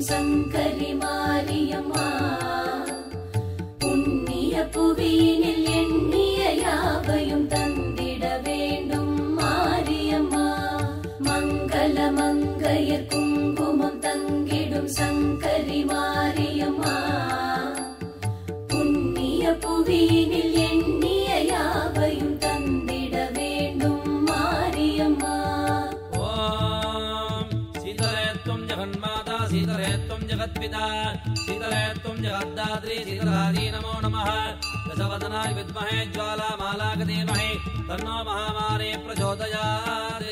சங்கரி மாரியம்மா புண்ணிய புவியினில் எண்ணிய யாவையும் தந்திட வேண்டும் மாரியம்மா மங்கள மங்கையர் குங்குமம் தங்கிடும் சங்கரி மாரியம்மா புண்ணிய புவியினில் எண்ணிய யாவையும் தந்திட வேண்டும் மாரியம்மா. ஓம் சீதலே துவம் ஜெகன்மாதா சீதலே துவம் ஜெகத்பிதா சீதலே துவம் ஜெகத்தாத்ரி சீதலாதி நமோ நமः தசவதனாய வித்மஹே ஜ்வாலாமாலாக தீமஹி தன்னோ மகாமாரி பிரச்சோதயாத்.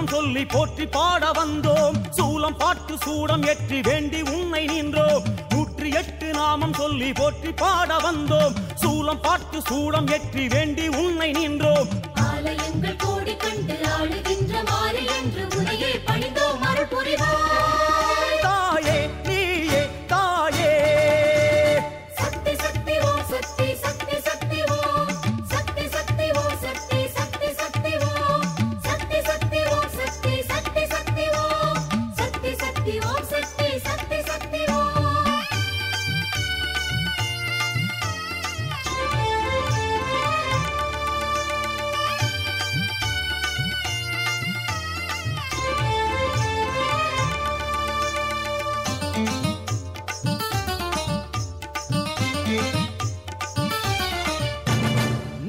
சொல்லி போற்றி பாட வந்தோம் சூலம் பாட்டு சூடம் ஏற்றி வேண்டி உன்னை நின்றோம் 108 நாமம் சொல்லி போற்றி பாட வந்தோம் சூலம் பாட்டு சூடம் ஏற்றி வேண்டி உன்னை நின்றோம் ஆலயங்கள் கோடி கண்டு ஆளுகின்ற மாறி என்று உனையே பணிந்தோம் அருள் புரிவாய் தாயே நீயே தாயே சக்தி சக்தி ஓம் சக்தி சக்தி சக்தி ஓம் சக்தி சக்தி ஓம் சக்தி சக்தி சக்தி ஓம் சக்தி சக்தி ஓம் சக்தி சக்தி சக்தி ஓம் சக்தி சக்தி ஓம் சக்தி சக்தி சக்தி ஓம்.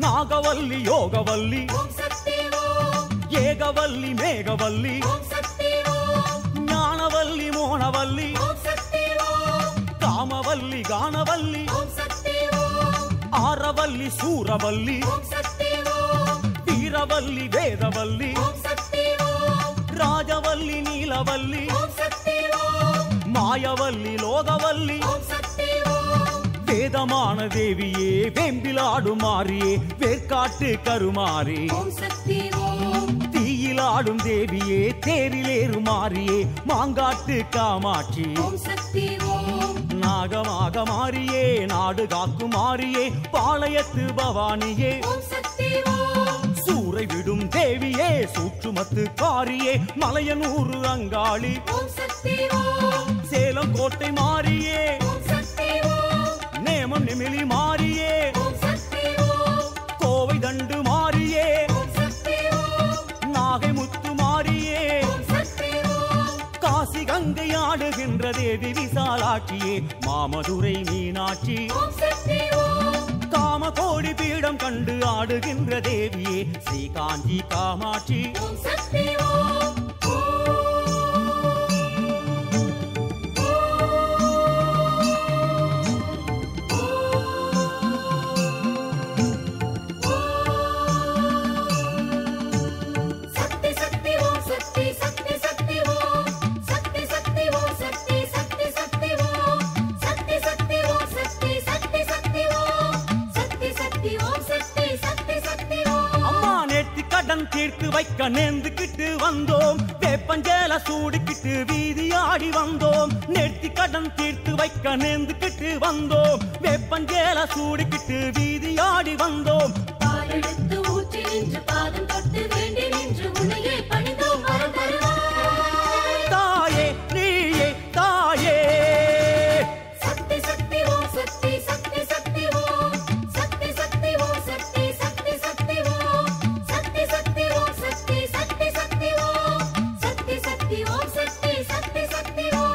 நாகவல்லி யோகவல்லி ஓம் சக்தி ஓம் ஏகவல்லி மேகவல்லி ஓம் சக்தி ஓம் ஞானவல்லி மோனவல்லி ஓம் சக்தி ஓம் காமவல்லி கானவல்லி ஓம் சக்தி ஓம் ஆரவல்லி சூரவல்லி ஓம் சக்தி ஓம் வீரவல்லி வேதவல்லி ஓம் சக்தி ஓம் ராஜவல்லி நீலவல்லி ஓம் சக்தி ஓம் மாயவல்லி லோகவல்லி ஓம் சக்தி ஓம் வேதமான தேவியே வேம்பிலாடும் மாறியே வேர்க்காட்டு கருமாறி ஓம் சக்தி ஓம் தீயிலாடும் தேவியே தேரிலேறு மாறியே மாங்காட்டு காமாட்சி ஓம் சக்தி ஓம் நாகமாக மாறியே நாடு காக்கும் மாறியே பாளையத்து பவானியே ஓம் சக்தி ஓம் சூறை விடும் தேவியே சூற்றுமத்து காரியே மலையனூறு அங்காளி ஓம் சக்தி ஓம் சேலம் கோட்டை மாறியே ஓம் சக்தி ஓம் நேமம் நிமிலி மாறியே ஓம் சக்தி ஓம் கோவை தண்டு மாறியே ஓம் சக்தி ஓம் நாகை முத்து மாறியே ஓம் சக்தி ஓம் காசி கங்கை ஆடுகின்ற தேவி விசாலாட்சியே மாமதுரை மீனாட்சி ஓம் சக்தி ஓம் காம கோடி பீடம் கண்டு ஆடுகின்ற தேவியே ஸ்ரீ காஞ்சி காமாட்சி ஓம் சக்தி ஓம் சக்தி சக்தி ஓம் சக்தி சக்தி சக்தி ஓம் சக்தி சக்தி ஓம் சக்தி சக்தி சக்தி ஓம் சக்தி சக்தி ஓம் சக்தி சக்தி சக்தி ஓம் சக்தி சக்தி ஓம் சக்தி சக்தி சக்தி ஓம். அம்மா நேர்த்தி கடன் தீர்த்து வைக்க நேர்ந்துக்கிட்டு வந்தோம் வேப்பஞ்சேல சூடிக்கிட்டு வீதி ஆடி வந்தோம் நேர்த்தி கடன் தீர்த்து வைக்க நேர்ந்துக்கிட்டு வந்தோம் வேப்பஞ்சேல சூடிக்கிட்டு வீதி ஆடி வந்தோம் பாலெடுத்து ஊற்றி நின்று பாதம் தொட்டு வேண்டி நின்று உன்னையே பணிந்தோம் வரம் தருவாய் தாயே நீயே தாயே சக்தி சக்தி ஓம் சக்தி சக்தி சக்தி ஓம் சக்தி சக்தி ஓம் சக்தி சக்தி சக்தி ஓம் சக்தி சக்தி ஓம் சக்தி சக்தி சக்தி ஓம் சக்தி சக்தி ஓம் சக்தி சக்தி சக்தி ஓம்.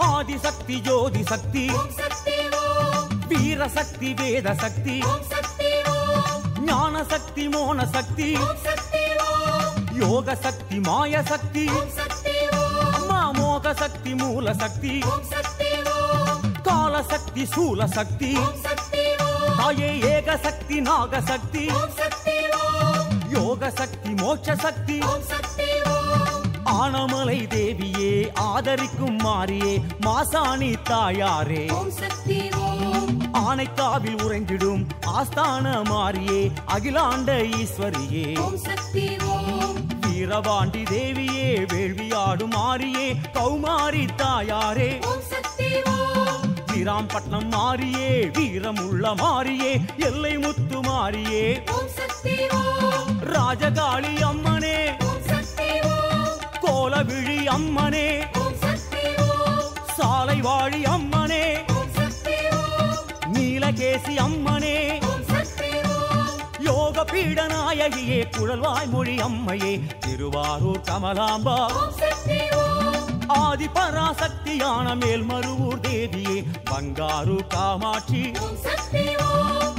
ஆதிசக்தி ஜோதி சக்தி ஓம் சக்தி ஓம் வீர சக்தி வேத சக்தி ஓம் சக்தி ஓம் ஞான சக்தி மோன சக்தி ஓம் சக்தி ஓம் யோக சக்தி மாய சக்தி ஓம் சக்தி ஓம் அம்மா மோக சக்தி மூல சக்தி ஓம் சக்தி ஓம் கால சக்தி சூல சக்தி ஓம் சக்தி ஓம் தாயே ஏக சக்தி நாக சக்தி ஓம் சக்தி ஓம் யோக சக்தி மோட்ச சக்தி ஓம் சக்தி ஓம் ஆனமலை தேவியே ஆதரிக்கும் மாரியே மாசாணி தாயாரே ஓம் சக்தி ஓம் ஆனைக்காவில் உறைந்திடும் ஆஸ்தான மாரியே அகிலாண்ட ஈஸ்வரியே ஓம் சக்தி ஓம் வீரபாண்டி தேவியே வேள்வியாடும் மாரியே கௌமாரி தாயாரே ஓம் சக்தி ஓம் வீராம்பட்டினம் மாரியே வீரமுள்ள மாரியே எல்லை முத்து மாரியே ஓம் சக்தி ஓம் ராஜகாளி அம்மனே ஓம் சக்தி ஓம் கோலவிழி அம்மனே ஓம் சக்தி ஓம் சாலை வாழி அம்மனே ஓம் சக்தி ஓம் நீலகேசி அம்மனே ஓம் சக்தி ஓம் யோக பீட நாயகியே குழல்வாய் மொழி அம்மையே திருவாரூர் கமலாம்பா ஓம் சக்தி ஓம் ஆதி பராசக்தியான மேல்மருவூர் தேவியே பங்காரு காமாட்சி ஓம் சக்தி ஓம்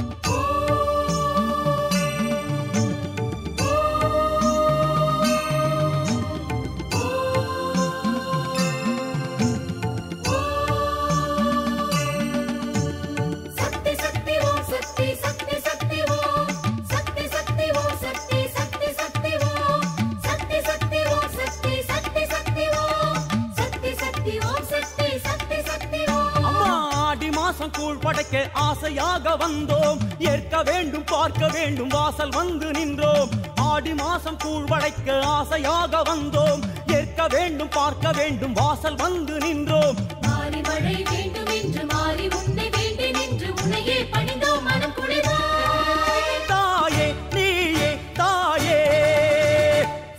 சக்தி சக்தி ஓம் சக்தி சக்தி சக்தி ஓம் சக்தி சக்தி ஓம் சக்தி சக்தி சக்தி ஓம் சக்தி சக்தி ஓம் சக்தி சக்தி சக்தி ஓம் சக்தி சக்தி ஓம் சக்தி சக்தி சக்தி ஓம் அம்மா ஆடி மாசம் கூழ் படைக்க ஆசையாக வந்தோம் ஏற்க வேண்டும் பார்க்க வேண்டும் வாசல் வந்து நின்றோம் ஆடி மாசம் கூழ் படைக்க ஆசையாக வந்தோம் ஏற்க வேண்டும் பார்க்க வேண்டும் வாசல் வந்து நின்றோம் மாறி மழை வேண்டும் என்று மாறி உன்னை வேண்டி நின்று உன்னையே பணிந்தோம் மனம் குளிர்வாய் தாயே நீயே தாயே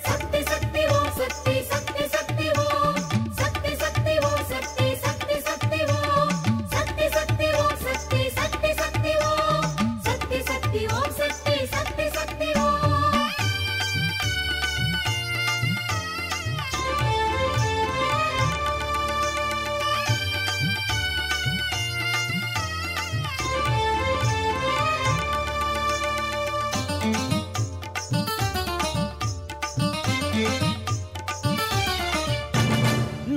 சக்தி சக்தி ஓம் சக்தி சக்தி சக்தி ஓம் சக்தி சக்தி ஓம் சக்தி சக்தி சக்தி ஓம் சக்தி சக்தி ஓம் சக்தி சக்தி சக்தி ஓம் சக்தி சக்தி ஓம் சக்தி சக்தி சக்தி ஓம்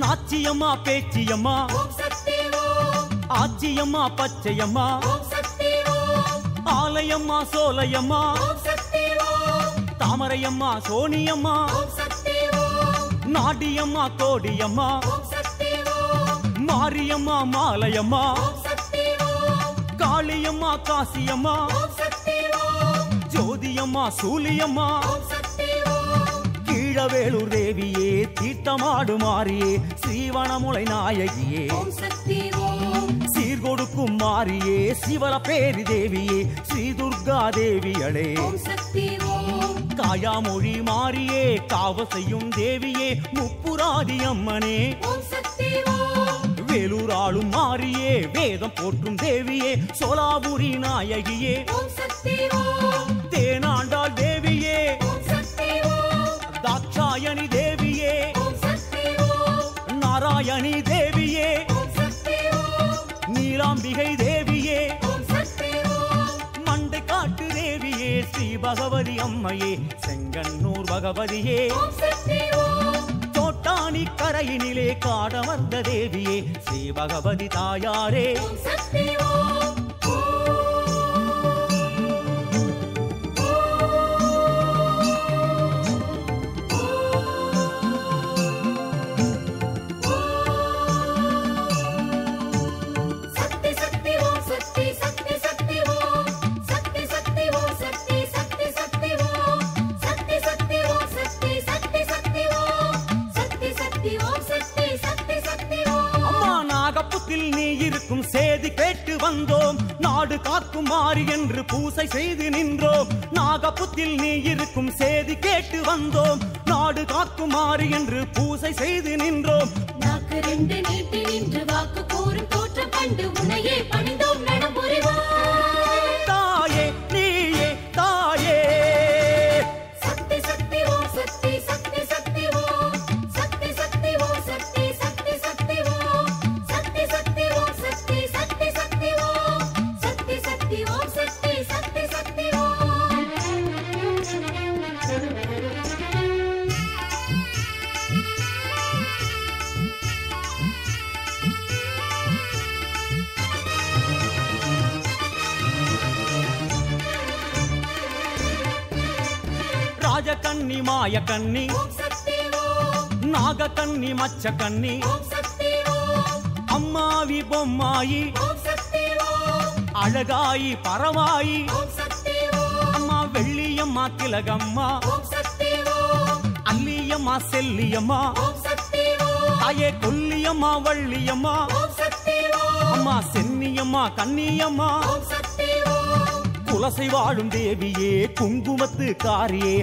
நாச்சியம்மா பேச்சியம்மா ஓம் சக்தி ஓம் ஆச்சியம்மா பச்சையம்மா ஓம் சக்தி ஓம் ஆலயம்மா சோலையம்மா ஓம் சக்தி ஓம் தாமரையம்மா சோனியம்மா ஓம் சக்தி ஓம் நாடியம்மா கோடியம்மா ஓம் சக்தி ஓம் மாரியம்மா மாலையம்மா ஓம் சக்தி ஓம் காளியம்மா காசியம்மா ஓம் சக்தி ஓம் ஜோதியம்மா சூலியம்மா ஓம் சக்தி ஓம் கீழவேளூர் தேவியே தீர்த்தமாடு மாறியே ஸ்ரீவனமுலை நாயகியே ஓம் சக்தி ஓம் சீர்கொடுக்கும் மாறியே சிவல பேரி தேவியே ஸ்ரீ துர்கா தேவியளே ஓம் சக்தி ஓம் காயாமொழி மாறியே காவ செய்யும் தேவியே முப்புராதி அம்மனே ஓம் சக்தி ஓம் வேலூராளும் மாறியே வேதம் போற்றும் தேவியே சோலாபுரி நாயகியே ஓம் சக்தி ஓம் தேனாண்டாள் தேவியே ஓம் சக்தி ஓம் தாட்சாயணி தேவியே ஓம் சக்தி ஓம் நாராயணி தேவியே ஓம் சக்தி ஓம் நீலாம்பிகை தேவியே ஓம் சக்தி ஓம் மண்டை காட்டு தேவியே ஸ்ரீ பகவதி அம்மையே செங்கன்னூர் பகவதியே ஓம் சக்தி ஓம் தோட்டாணி கரையினிலே காடமர்ந்த தேவியே ஸ்ரீ பகவதி தாயாரே ஓம் சக்தி ஓம் சக்தி சக்தி ஓம் சக்தி சக்தி சக்தி ஓம் சக்தி சக்தி ஓம் சக்தி சக்தி சக்தி ஓம் சக்தி சக்தி ஓம் சக்தி சக்தி சக்தி ஓம் சக்தி சக்தி ஓம் சக்தி சக்தி சக்தி ஓம் அம்மா நாகப்புத்தில் நீ இருக்கும் சேதி கேட்டு வந்தோம் நாடு காக்கும் மாறி என்று பூசை செய்து நின்றோம் நாகப்புத்தில் நீ இருக்கும் சேதி கேட்டு வந்தோம் நாடு காக்கும் மாறி என்று பூசை செய்து நின்றோம் நாக்கு ரெண்டு நீட்டி நின்று வாக்கு கூறும் தோற்றம் கண்டு உன்னையே பணிந்தோம் நடம் புரிவாய் தாயே நீயே தாயே சக்தி சக்தி ஓம் சக்தி சக்தி சக்தி ஓம் சக்தி சக்தி ஓம் சக்தி சக்தி சக்தி ஓம் சக்தி சக்தி ஓம் சக்தி சக்தி சக்தி ஓம் சக்தி சக்தி ஓம் சக்தி சக்தி சக்தி ஓம் ராஜகன்னி மாயக்கன்னி ஓம் சக்தி ஓம் நாகக்கன்னி மச்சக்கன்னி ஓம் சக்தி ஓம் அம்மாவி பொம்மாயி ஓம் சக்தி ஓம் அழகாயி பரவாயி ஓம் சக்தி ஓம் அம்மா வெள்ளியம்மா திலகம்மா ஓம் சக்தி ஓம் அல்லியம்மா செல்லியம்மா ஓம் சக்தி ஓம் தாயே கொல்லியம்மா வள்ளியம்மா ஓம் சக்தி ஓம் அம்மா சென்னியம்மா கன்னியம்மா ஓம் சக்தி ஓம் குலசை வாழும் தேவியே குங்குமத்து காரியே